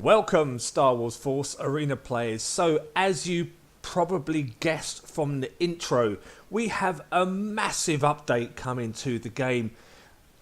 Welcome, Star Wars Force Arena players. So, as you probably guessed from the intro, we have a massive update coming to the game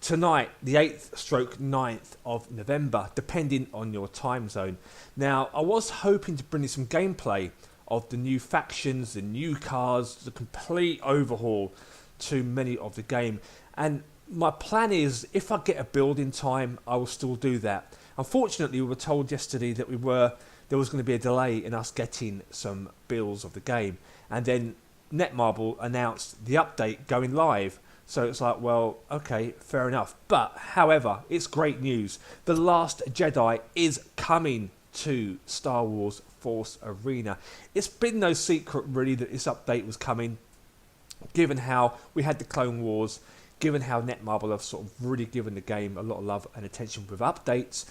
tonight, the 8th/9th of November, depending on your time zone. Now, I was hoping to bring you some gameplay of the new factions, the new cars, the complete overhaul to many of the game. And my plan is, if I get a build in time, I will still do that. Unfortunately, we were told yesterday that there was going to be a delay in us getting some builds of the game. And then Netmarble announced the update going live. So it's like, well, okay, fair enough. But, however, it's great news. The Last Jedi is coming to Star Wars Force Arena. It's been no secret, really, that this update was coming, given how we had the Clone Wars, given how Netmarble have sort of really given the game a lot of love and attention with updates.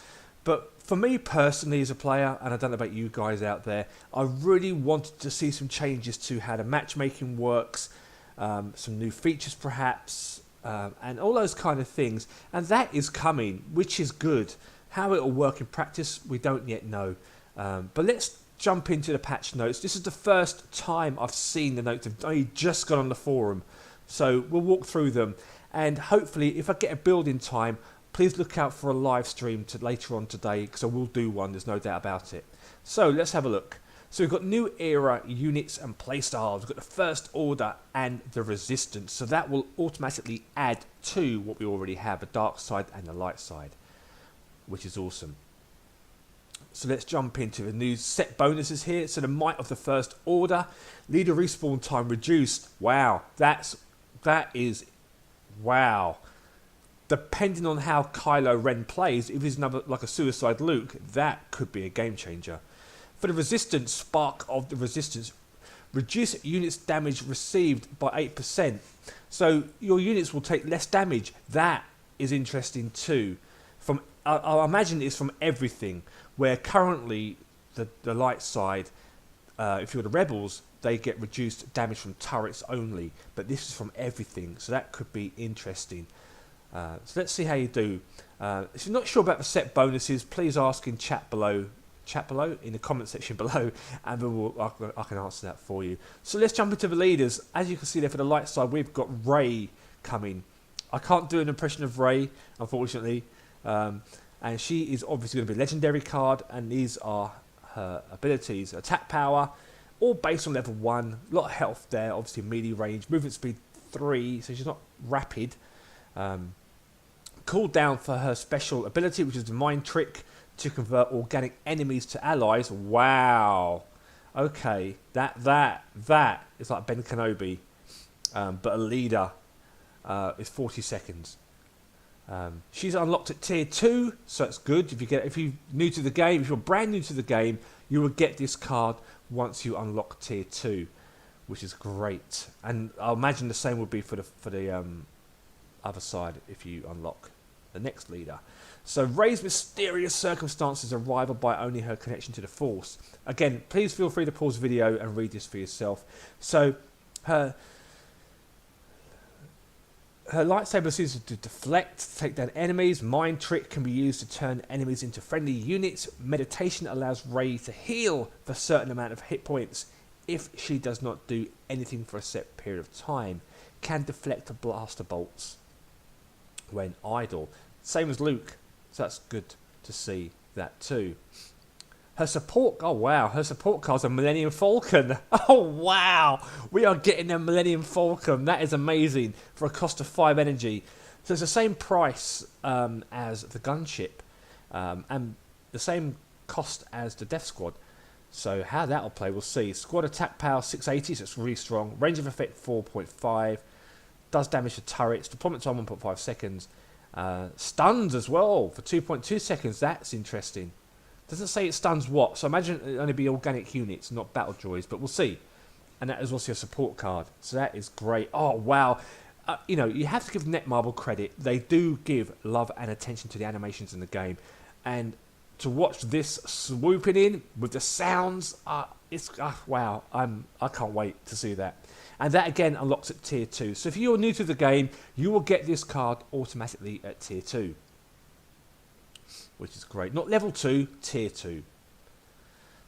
But for me personally as a player, and I don't know about you guys out there, I really wanted to see some changes to how the matchmaking works, some new features perhaps, and all those kind of things. And that is coming, which is good. How it will work in practice, we don't yet know. But let's jump into the patch notes. This is the first time I've seen the notes. I've only just gone on the forum. So we'll walk through them. And hopefully, if I get a build in time, please look out for a live stream later on today, because I will do one, there's no doubt about it. So let's have a look. So we've got new era units and playstyles. We've got the First Order and the Resistance. So that will automatically add to what we already have, the dark side and the light side, which is awesome. So let's jump into the new set bonuses here. So the Might of the First Order, leader respawn time reduced. Wow, that is wow. Depending on how Kylo Ren plays, if he's another like a suicide Luke, that could be a game changer. For the Resistance, Spark of the Resistance, reduce units damage received by 8%. So your units will take less damage. That is interesting too. I imagine it's from everything, where currently the light side, if you're the Rebels, they get reduced damage from turrets only, but this is from everything, so that could be interesting. So let's see how you do. If you're not sure about the set bonuses, please ask in chat below in the comment section below, and I can answer that for you. So let's jump into the leaders. As you can see there, for the light side, we've got Rey coming. I can't do an impression of Rey, unfortunately, and she is obviously going to be a legendary card, and these are her abilities. Attack power, all based on level 1, a lot of health there, obviously melee range, movement speed 3, so she's not rapid. Cooldown for her special ability, which is the Mind Trick, to convert organic enemies to allies. Wow. Okay, that is like Ben Kenobi, but a leader is 40 seconds. She's unlocked at tier 2, so it's good. If you're new to the game, if you're brand new to the game, you will get this card once you unlock tier 2, which is great. And I'll imagine the same would be for the other side if you unlock the next leader. So Rey's mysterious circumstances arrival by only her connection to the Force. Again, please feel free to pause the video and read this for yourself. So her lightsaber seems to deflect, take down enemies. Mind Trick can be used to turn enemies into friendly units. Meditation allows Rey to heal for a certain amount of hit points if she does not do anything for a set period of time. Can deflect blaster bolts when idle. Same as Luke, so that's good to see that too. Her support, oh wow, her support card's a Millennium Falcon. Oh wow, we are getting a Millennium Falcon. That is amazing for a cost of 5 energy. So it's the same price as the gunship, and the same cost as the Death Squad. So how that'll play, we'll see. Squad attack power 680, so it's really strong. Range of effect 4.5. Does damage to turrets. Deployment time 1.5 seconds. Stuns as well for 2.2 seconds. That's interesting. Doesn't say it stuns what, so I imagine it'll only be organic units, not battle droids, but we'll see. And that is also a support card, so that is great. Oh wow, you know, you have to give Netmarble credit. They do give love and attention to the animations in the game, and to watch this swooping in with the sounds, wow, I can't wait to see that. And that again unlocks at tier 2. So if you're new to the game, you will get this card automatically at tier 2. which is great. Not level 2, tier 2.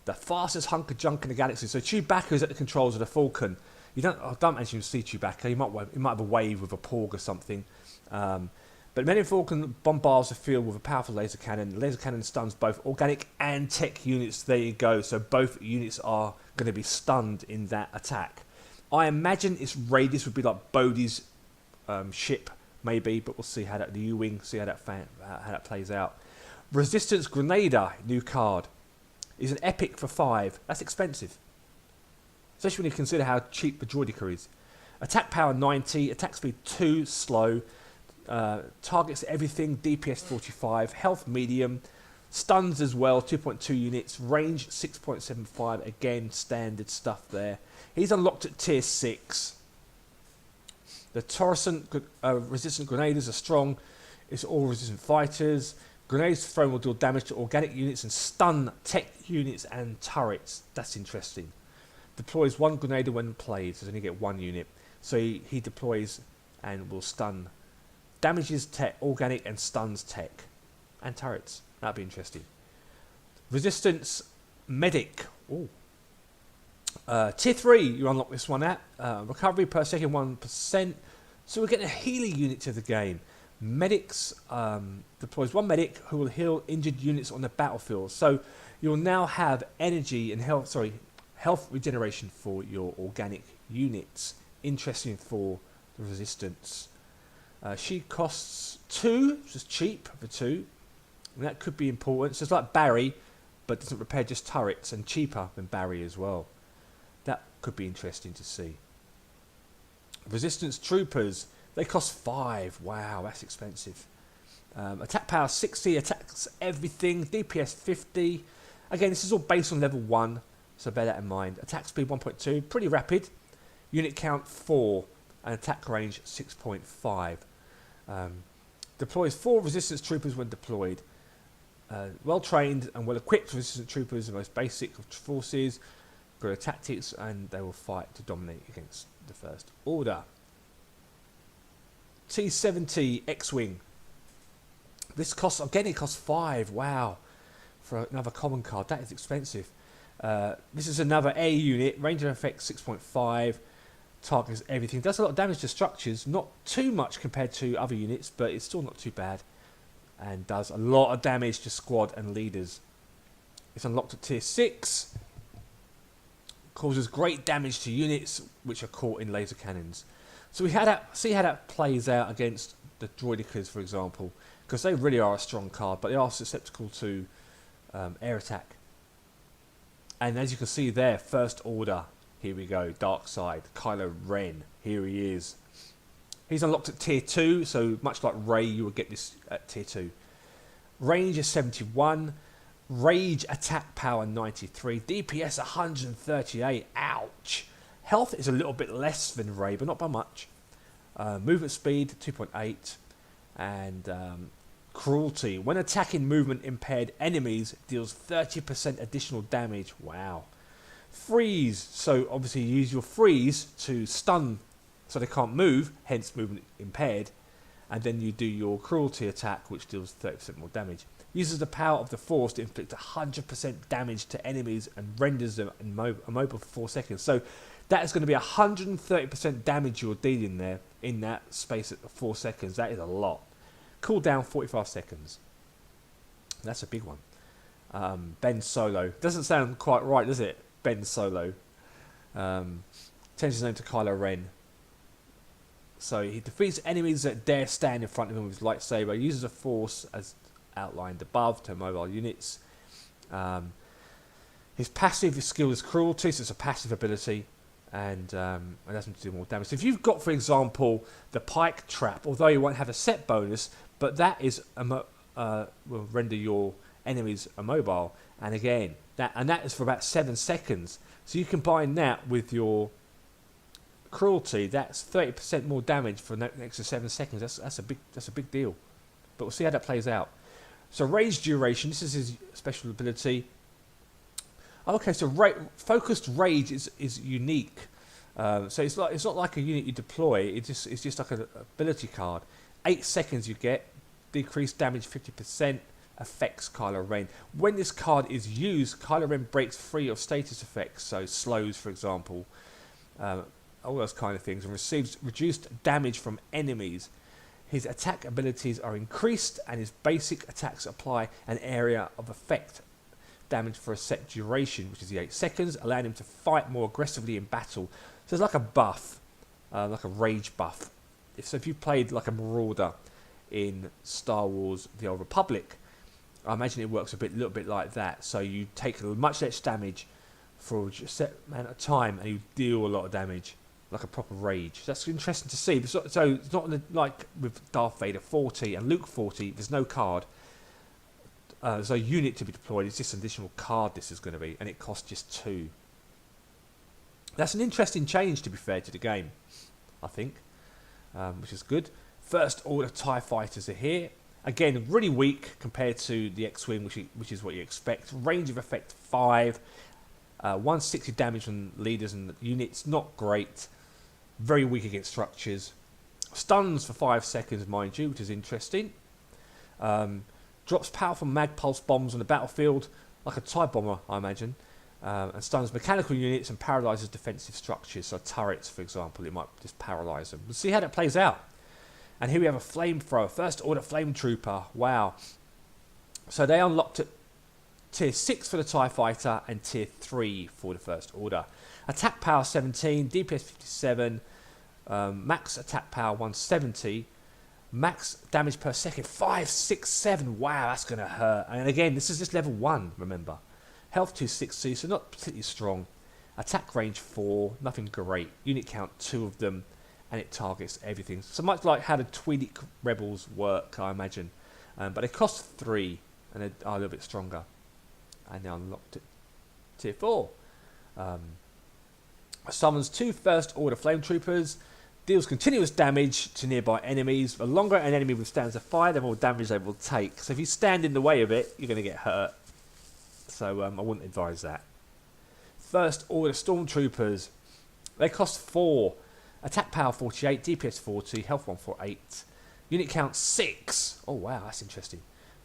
The fastest hunk of junk in the galaxy. So Chewbacca is at the controls of the Falcon. I don't actually see Chewbacca. He might have a wave with a porg or something. But Millennium Falcon bombards the field with a powerful laser cannon. The laser cannon stuns both organic and tech units. There you go. So both units are going to be stunned in that attack. I imagine its radius would be like Bodhi's ship, maybe, but we'll see how the U-wing, see how that plays out. Resistance Grenader, new card, is an epic for 5. That's expensive, especially when you consider how cheap the Droideka is. Attack power 90, attack speed 2, slow. Targets everything, DPS 45, health medium, stuns as well, 2.2 units, range 6.75, again standard stuff there. He's unlocked at tier 6. The Torrescent resistant grenaders are strong. It's all resistant fighters. Grenades thrown will deal damage to organic units and stun tech units and turrets. That's interesting. Deploys 1 grenader when played, so you only get 1 unit. So he deploys and will stun. Damages tech, organic, and stuns tech and turrets. That'd be interesting. Resistance medic. Ooh. Tier 3, you unlock this one at. Recovery per second 1%. So we're getting a healing unit to the game. Medics deploys 1 medic who will heal injured units on the battlefield. So you'll now have energy and health regeneration for your organic units. Interesting for the resistance. She costs 2, which is cheap for 2. And that could be important. So it's like Barry, but doesn't repair just turrets, and cheaper than Barry as well. That could be interesting to see. Resistance troopers, they cost 5. Wow, that's expensive. Attack power 60, attacks everything, DPS 50. Again, this is all based on level 1, so bear that in mind. Attack speed 1.2, pretty rapid. Unit count 4, and attack range 6.5. Deploys 4 resistance troopers when deployed. Well trained and well equipped resistance troopers, the most basic of forces. Guerrilla tactics, and they will fight to dominate against the First Order. T-70 X-Wing. This costs 5. Wow. For another common card. That is expensive. This is another A unit. Range of effect 6.5. Targets everything. Does a lot of damage to structures. Not too much compared to other units, but it's still not too bad. And does a lot of damage to squad and leaders. It's unlocked at tier 6. Causes great damage to units which are caught in laser cannons. So see how that plays out against the Droidekas, for example, because they really are a strong card, but they are susceptible to air attack. And as you can see there, First Order. Here we go, Dark Side, Kylo Ren. Here he is. He's unlocked at tier 2, so much like Rey, you will get this at tier 2. Range is 71. Rage attack power 93. DPS 138. Ouch. Health is a little bit less than Rey, but not by much. Movement speed 2.8. And cruelty. When attacking movement impaired enemies, deals 30% additional damage. Wow. Freeze. So obviously you use your freeze to stun so they can't move, hence movement impaired. And then you do your cruelty attack, which deals 30% more damage. Uses the power of the Force to inflict 100% damage to enemies and renders them immobile for 4 seconds. So that is going to be 130% damage you're dealing there in that space at 4 seconds. That is a lot. Cooldown 45 seconds. That's a big one. Ben Solo. Doesn't sound quite right, does it? Ben Solo. Changes his name to Kylo Ren. So he defeats enemies that dare stand in front of him with his lightsaber. Uses the Force as outlined above to mobile units. His passive skill is cruelty, so it's a passive ability, and allows him to do more damage. So if you've got, for example, the pike trap, although you won't have a set bonus, but that is will render your enemies immobile, and again that is for about 7 seconds. So you combine that with your cruelty, that's 30% more damage for an extra 7 seconds. That's a big deal. But we'll see how that plays out. So rage duration, this is his special ability. Okay, so focused rage is unique. So it's not like a unit you deploy. It's just like an ability card. 8 seconds you get, decreased damage 50%, affects Kylo Ren. When this card is used, Kylo Ren breaks free of status effects, so slows, for example, all those kind of things, and receives reduced damage from enemies. His attack abilities are increased, and his basic attacks apply an area of effect damage for a set duration, which is the 8 seconds, allowing him to fight more aggressively in battle. So it's like a buff, like a rage buff. If you played like a Marauder in Star Wars The Old Republic, I imagine it works a little bit like that. So you take much less damage for a set amount of time, and you deal a lot of damage, like a proper rage. That's interesting to see. So it's not like with Darth Vader 40 and Luke 40, there's no card. There's no unit to be deployed. It's just an additional card this is going to be, and it costs just 2. That's an interesting change, to be fair, to the game, I think, which is good. First Order TIE Fighters are here. Again, really weak compared to the X-Wing, which is what you expect. Range of effect 5. 160 damage on leaders and units, not great. Very weak against structures. Stuns for 5 seconds, mind you, which is interesting. Drops powerful mag pulse bombs on the battlefield, like a TIE bomber, I imagine. And stuns mechanical units and paralyzes defensive structures. So turrets, for example, it might just paralyze them. We'll see how that plays out. And here we have a flamethrower, First Order Flame Trooper. Wow. So they unlocked at Tier 6 for the TIE Fighter and Tier 3 for the First Order. Attack power 17, DPS 57, max attack power 170, max damage per second 567. Wow, that's going to hurt. And again, this is just level 1, remember. Health 260, so not particularly strong. Attack range 4, nothing great. Unit count 2 of them, and it targets everything. So much like how the Twi'lek Rebels work, I imagine. But they cost 3, and they are a little bit stronger. And now unlocked at Tier 4. Summons 2 First Order Flame Troopers. Deals continuous damage to nearby enemies. The longer an enemy withstands a fire, the more damage they will take. So if you stand in the way of it, you're going to get hurt. So I wouldn't advise that. First Order Stormtroopers. They cost 4. Attack power 48, DPS 40, health 148. Unit count 6. Oh wow, that's interesting.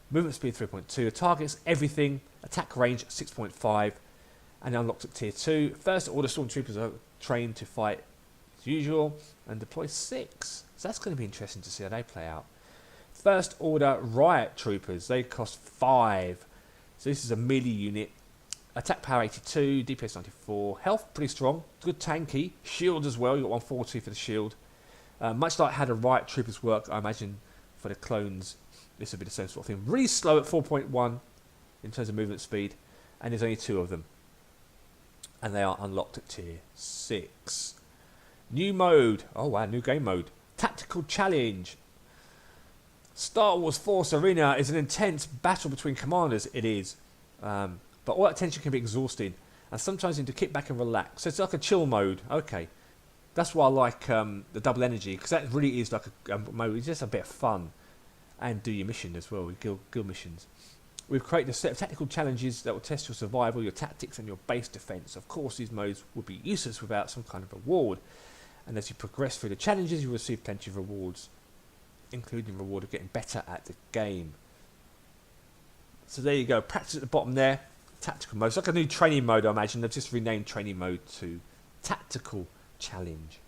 Movement speed 3.2. It targets everything. Attack range 6.5. And unlocked at Tier 2. First Order Stormtroopers are trained to fight as usual and deploy 6. So that's going to be interesting to see how they play out. First Order Riot Troopers. They cost 5. So this is a melee unit. Attack power 82, DPS 94. Health pretty strong. Good tanky. Shield as well. You've got 140 for the shield. Much like how the Riot Troopers work, I imagine, for the clones, this would be the same sort of thing. Really slow at 4.1 in terms of movement speed. And there's only 2 of them. And they are unlocked at Tier 6. New mode. Oh wow, new game mode. Tactical Challenge. Star Wars Force Arena is an intense battle between commanders. It is. But all that tension can be exhausting. And sometimes you need to kick back and relax. So it's like a chill mode. Okay. That's why I like the double energy. Because that really is like a mode. It's just a bit of fun. And do your mission as well. Guild missions. We've created a set of tactical challenges that will test your survival, your tactics and your base defense. Of course, these modes would be useless without some kind of reward. And as you progress through the challenges, you will receive plenty of rewards, including the reward of getting better at the game. So there you go. Practice at the bottom there. Tactical mode. It's like a new training mode, I imagine. They've just renamed training mode to Tactical Challenge.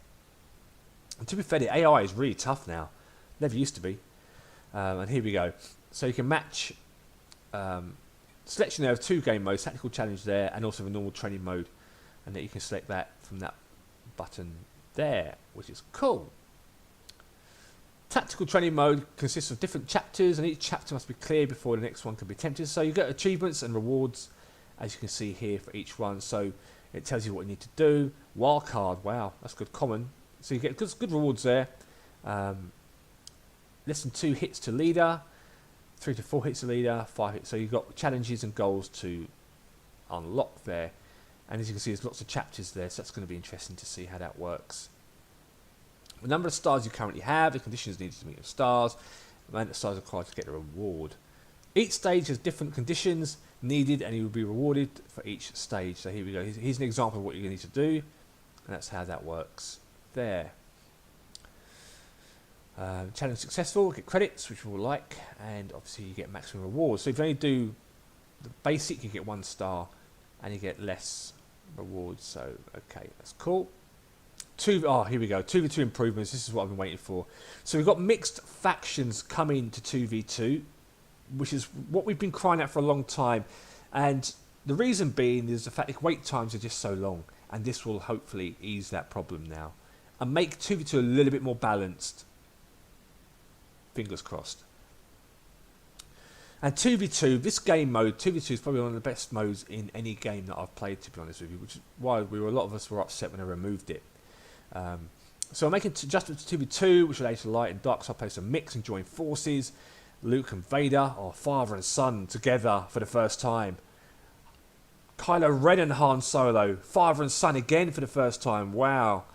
And to be fair, the AI is really tough now. Never used to be. And here we go. So you can match selection there of 2 game modes, Tactical Challenge there, and also the normal training mode. And then you can select that from that button there, which is cool. Tactical training mode consists of different chapters, and each chapter must be cleared before the next one can be attempted. So you get achievements and rewards, as you can see here, for each one. So it tells you what you need to do. Wildcard, wow, that's good. Common. So you get good rewards there. Less than 2 hits to leader, 3 to 4 hits to leader, 5 hits. So you've got challenges and goals to unlock there. And as you can see, there's lots of chapters there, so that's going to be interesting to see how that works. The number of stars you currently have, the conditions needed to meet your stars, the amount of stars required to get a reward. Each stage has different conditions needed, and you will be rewarded for each stage. So here we go. Here's an example of what you need to do, and that's how that works there. Challenge successful, get credits, which we will like, and obviously you get maximum rewards. So if you only do the basic, you get 1 star, and you get less rewards. So okay, that's cool. Here we go. 2v2 improvements. This is what I've been waiting for. So we've got mixed factions coming to 2v2, which is what we've been crying out for a long time. And the reason being is the fact that wait times are just so long, and this will hopefully ease that problem now and make 2v2 a little bit more balanced. Fingers crossed. And 2v2, this game mode, 2v2 is probably one of the best modes in any game that I've played, to be honest with you, which is why a lot of us were upset when I removed it. So I'm making adjustments to 2v2, which allows you to light and dark side players to mix and join forces. Luke and Vader, or father and son, together for the first time. Kylo Ren and Han Solo, father and son again for the first time. Wow.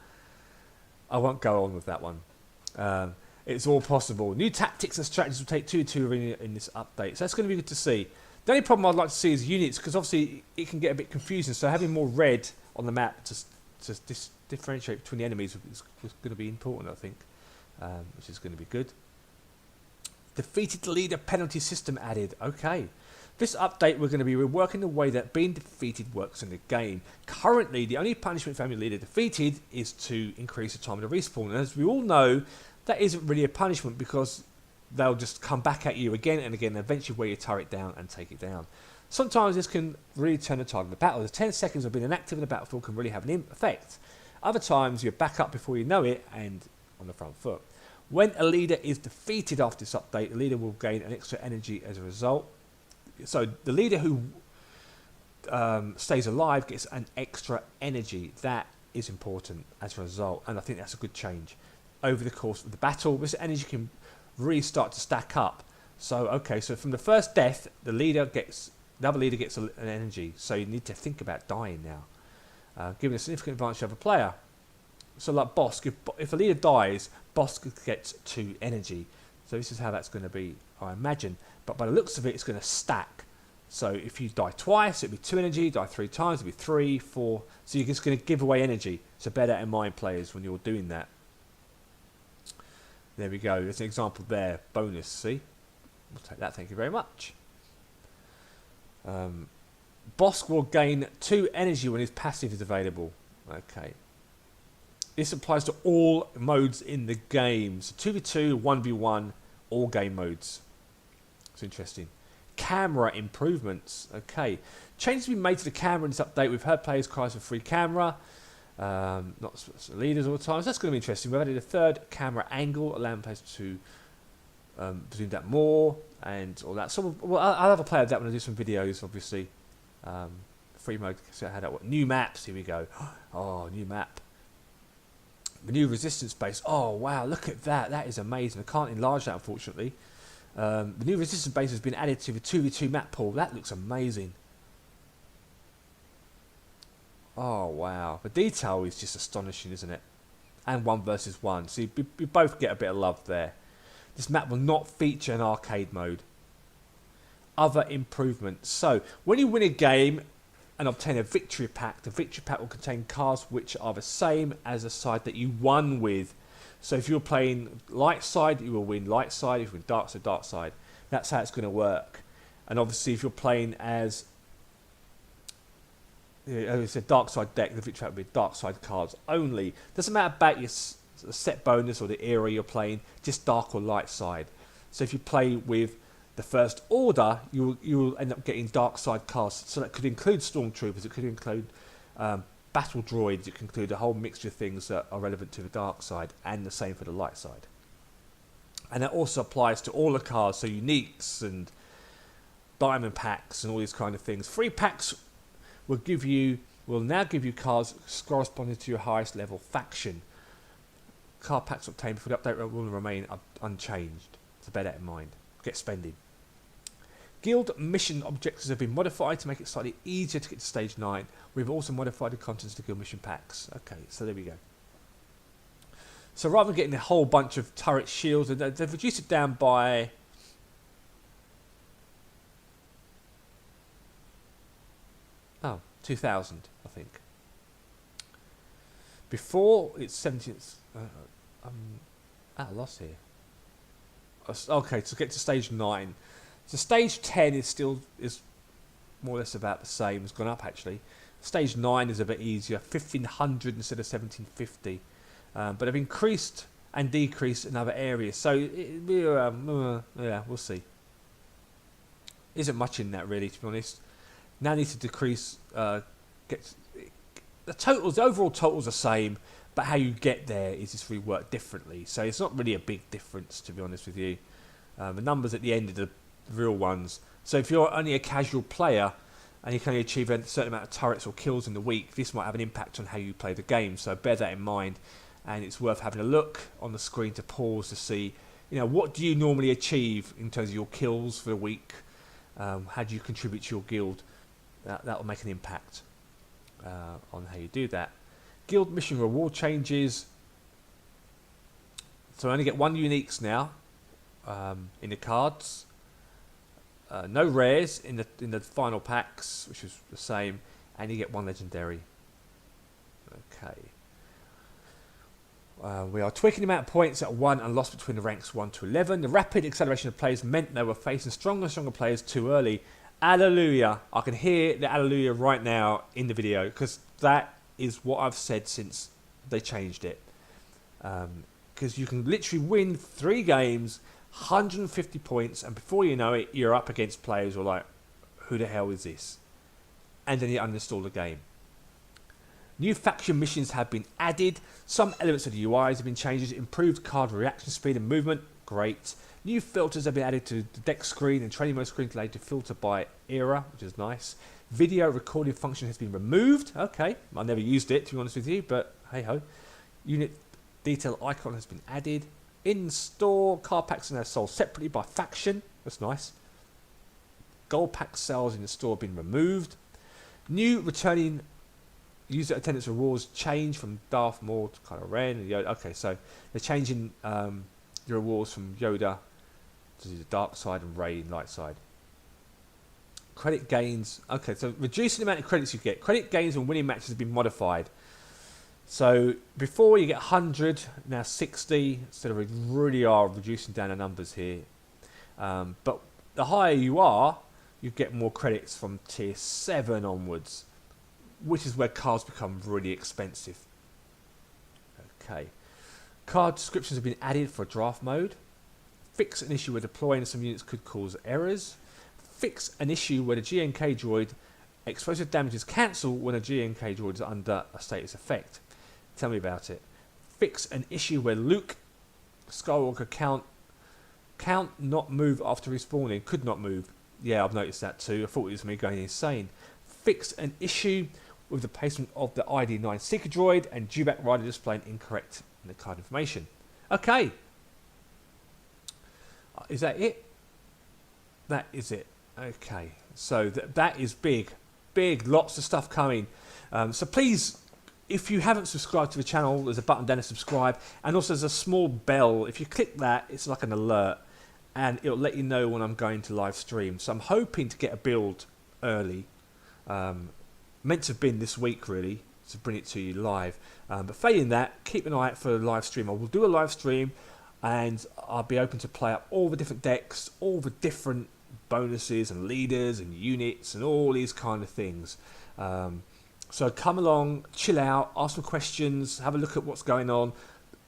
I won't go on with that one. It's all possible. New tactics and strategies will take 2v2 Arena in this update. So that's going to be good to see. The only problem I'd like to see is units, because obviously it can get a bit confusing. So having more red on the map to differentiate between the enemies is going to be important, I think, which is going to be good. Defeated leader penalty system added. Okay. This update we're going to be reworking the way that being defeated works in the game. Currently, the only punishment for having a leader defeated is to increase the time of the respawn. And as we all know, that isn't really a punishment because they'll just come back at you again and again and eventually wear your turret down and take it down. Sometimes this can really turn the tide of the battle. The 10 seconds of being inactive in the battlefield can really have an effect. Other times you're back up before you know it and on the front foot. When a leader is defeated after this update, the leader will gain an extra energy as a result. So the leader who stays alive gets an extra energy. That is important as a result, and I think that's a good change. Over the course of the battle, this energy can really start to stack up. So okay, so from the first death, the other leader gets an energy. So you need to think about dying now, giving a significant advantage to the other player. So like Bosk, if a leader dies, Bosk gets 2 energy. So this is how that's going to be, I imagine. But by the looks of it, it's going to stack. So if you die twice, it'll be 2 energy. Die 3 times, it'll be 3, 4. So you're just going to give away energy. So bear that in mind, players, when you're doing that. There we go. There's an example there. Bonus, see? We'll take that, thank you very much. Bosk will gain 2 energy when his passive is available. Okay. This applies to all modes in the game. So 2v2, 1v1, all game modes. It's interesting. Camera improvements. Okay. Changes have been made to the camera in this update. We've heard players cry for free camera. Not leaders all the time. So that's going to be interesting. We've added a 3rd camera angle, allowing players to zoom that more and all that. So I'll have a play of that when I do some videos, obviously. Free mode. So I had that. New maps. Here we go. Oh, new map. The new resistance base. Oh wow, look at that. That is amazing. I can't enlarge that, unfortunately. The new resistance base has been added to the 2v2 map pool. That looks amazing. Oh wow, the detail is just astonishing, isn't it? And 1 versus 1. So you both get a bit of love there. This map will not feature an arcade mode. Other improvements. So when you win a game and obtain a victory pack, the victory pack will contain cards which are the same as the side that you won with. So if you're playing light side, you will win light side. If you win dark side, dark side. That's how it's going to work. And obviously if you're playing as it's a dark side deck, the victory pack will be dark side cards only. Doesn't matter about your set bonus or the era you're playing, just dark or light side. So if you play with the First Order, you will end up getting dark side cards. So that could include stormtroopers, it could include battle droids, it can include a whole mixture of things that are relevant to the dark side, and the same for the light side. And that also applies to all the cards, so uniques and diamond packs and all these kind of things. Free packs will now give you cards corresponding to your highest level faction. Card packs obtained before the update will remain unchanged, so bear that in mind. Get spending. Guild mission objectives have been modified to make it slightly easier to get to stage 9. We've also modified the contents of the guild mission packs. Okay, so there we go. So rather than getting a whole bunch of turret shields, they've reduced it down by 2,000, I think. Before it's 17. I'm at a loss here. Okay, to get to stage 9. So stage 10 is more or less about the same. It's gone up actually. Stage 9 is a bit easier, 1500 instead of 1750. But they've increased and decreased in other areas. So yeah, we'll see. Isn't much in that really, to be honest. Now need to decrease. The overall total's the same, but how you get there is just reworked differently. So it's not really a big difference, to be honest with you. The numbers at the end are the real ones. So if you're only a casual player and you can only achieve a certain amount of turrets or kills in the week, this might have an impact on how you play the game. So bear that in mind, and it's worth having a look on the screen to pause to see, what do you normally achieve in terms of your kills for the week? How do you contribute to your guild? That will make an impact on how you do that. Guild mission reward changes. So I only get 1 uniques now in the cards. No rares in the final packs, which is the same, and you get 1 legendary. Okay. We are tweaking the amount of points at 1 and lost between the ranks 1 to 11. The rapid acceleration of players meant they were facing stronger and stronger players too early. Hallelujah. I can hear the hallelujah right now in the video, because that is what I've said since they changed it. Because you can literally win 3 games, 150 points, and before you know it, you're up against players who are like, who the hell is this? And then you uninstall the game. New faction missions have been added. Some elements of the UIs have been changed. Improved card reaction speed and movement. Great. New filters have been added to the deck screen and training mode screen to filter by era, which is nice. Video recording function has been removed. Okay, I never used it, to be honest with you, but hey ho. Unit detail icon has been added. In store, card packs are now sold separately by faction. That's nice. Gold pack sales in the store have been removed. New returning user attendance rewards change from Darth Maul to Kylo Ren and Yoda. Okay, so they're changing the rewards from Yoda to the dark side and Rey light side. Credit gains. Okay, so reducing the amount of credits you get. Credit gains when winning matches have been modified. So before you get 100, now 60. So they really are reducing down the numbers here. But the higher you are, you get more credits from tier 7 onwards, which is where cards become really expensive. Okay. Card descriptions have been added for draft mode. Fix an issue where deploying some units could cause errors. Fix an issue where the GNK droid explosive damage is cancelled when a GNK droid is under a status effect. Tell me about it. Fix an issue where Luke Skywalker count not move after respawning. Could not move. Yeah, I've noticed that too. I thought it was me going insane. Fix an issue with the placement of the ID9 Seeker droid and Dewback Rider displaying incorrect in the card information. Okay. Is that it? That is it. Okay. So that is big. Big. Lots of stuff coming. So please, if you haven't subscribed to the channel, there's a button down to subscribe. And also there's a small bell. If you click that, it's like an alert. And it'll let you know when I'm going to live stream. So I'm hoping to get a build early. Meant to have been this week really, to bring it to you live. But failing that, keep an eye out for a live stream. I will do a live stream and I'll be open to play up all the different decks, all the different bonuses and leaders and units and all these kind of things. So come along, chill out, ask some questions, have a look at what's going on,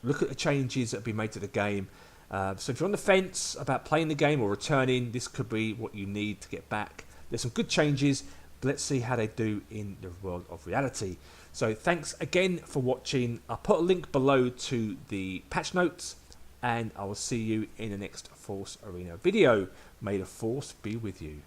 look at the changes that have been made to the game. So if you're on the fence about playing the game or returning, this could be what you need to get back. There's some good changes, but let's see how they do in the world of reality. So thanks again for watching. I'll put a link below to the patch notes, and I will see you in the next Force Arena video. May the Force be with you.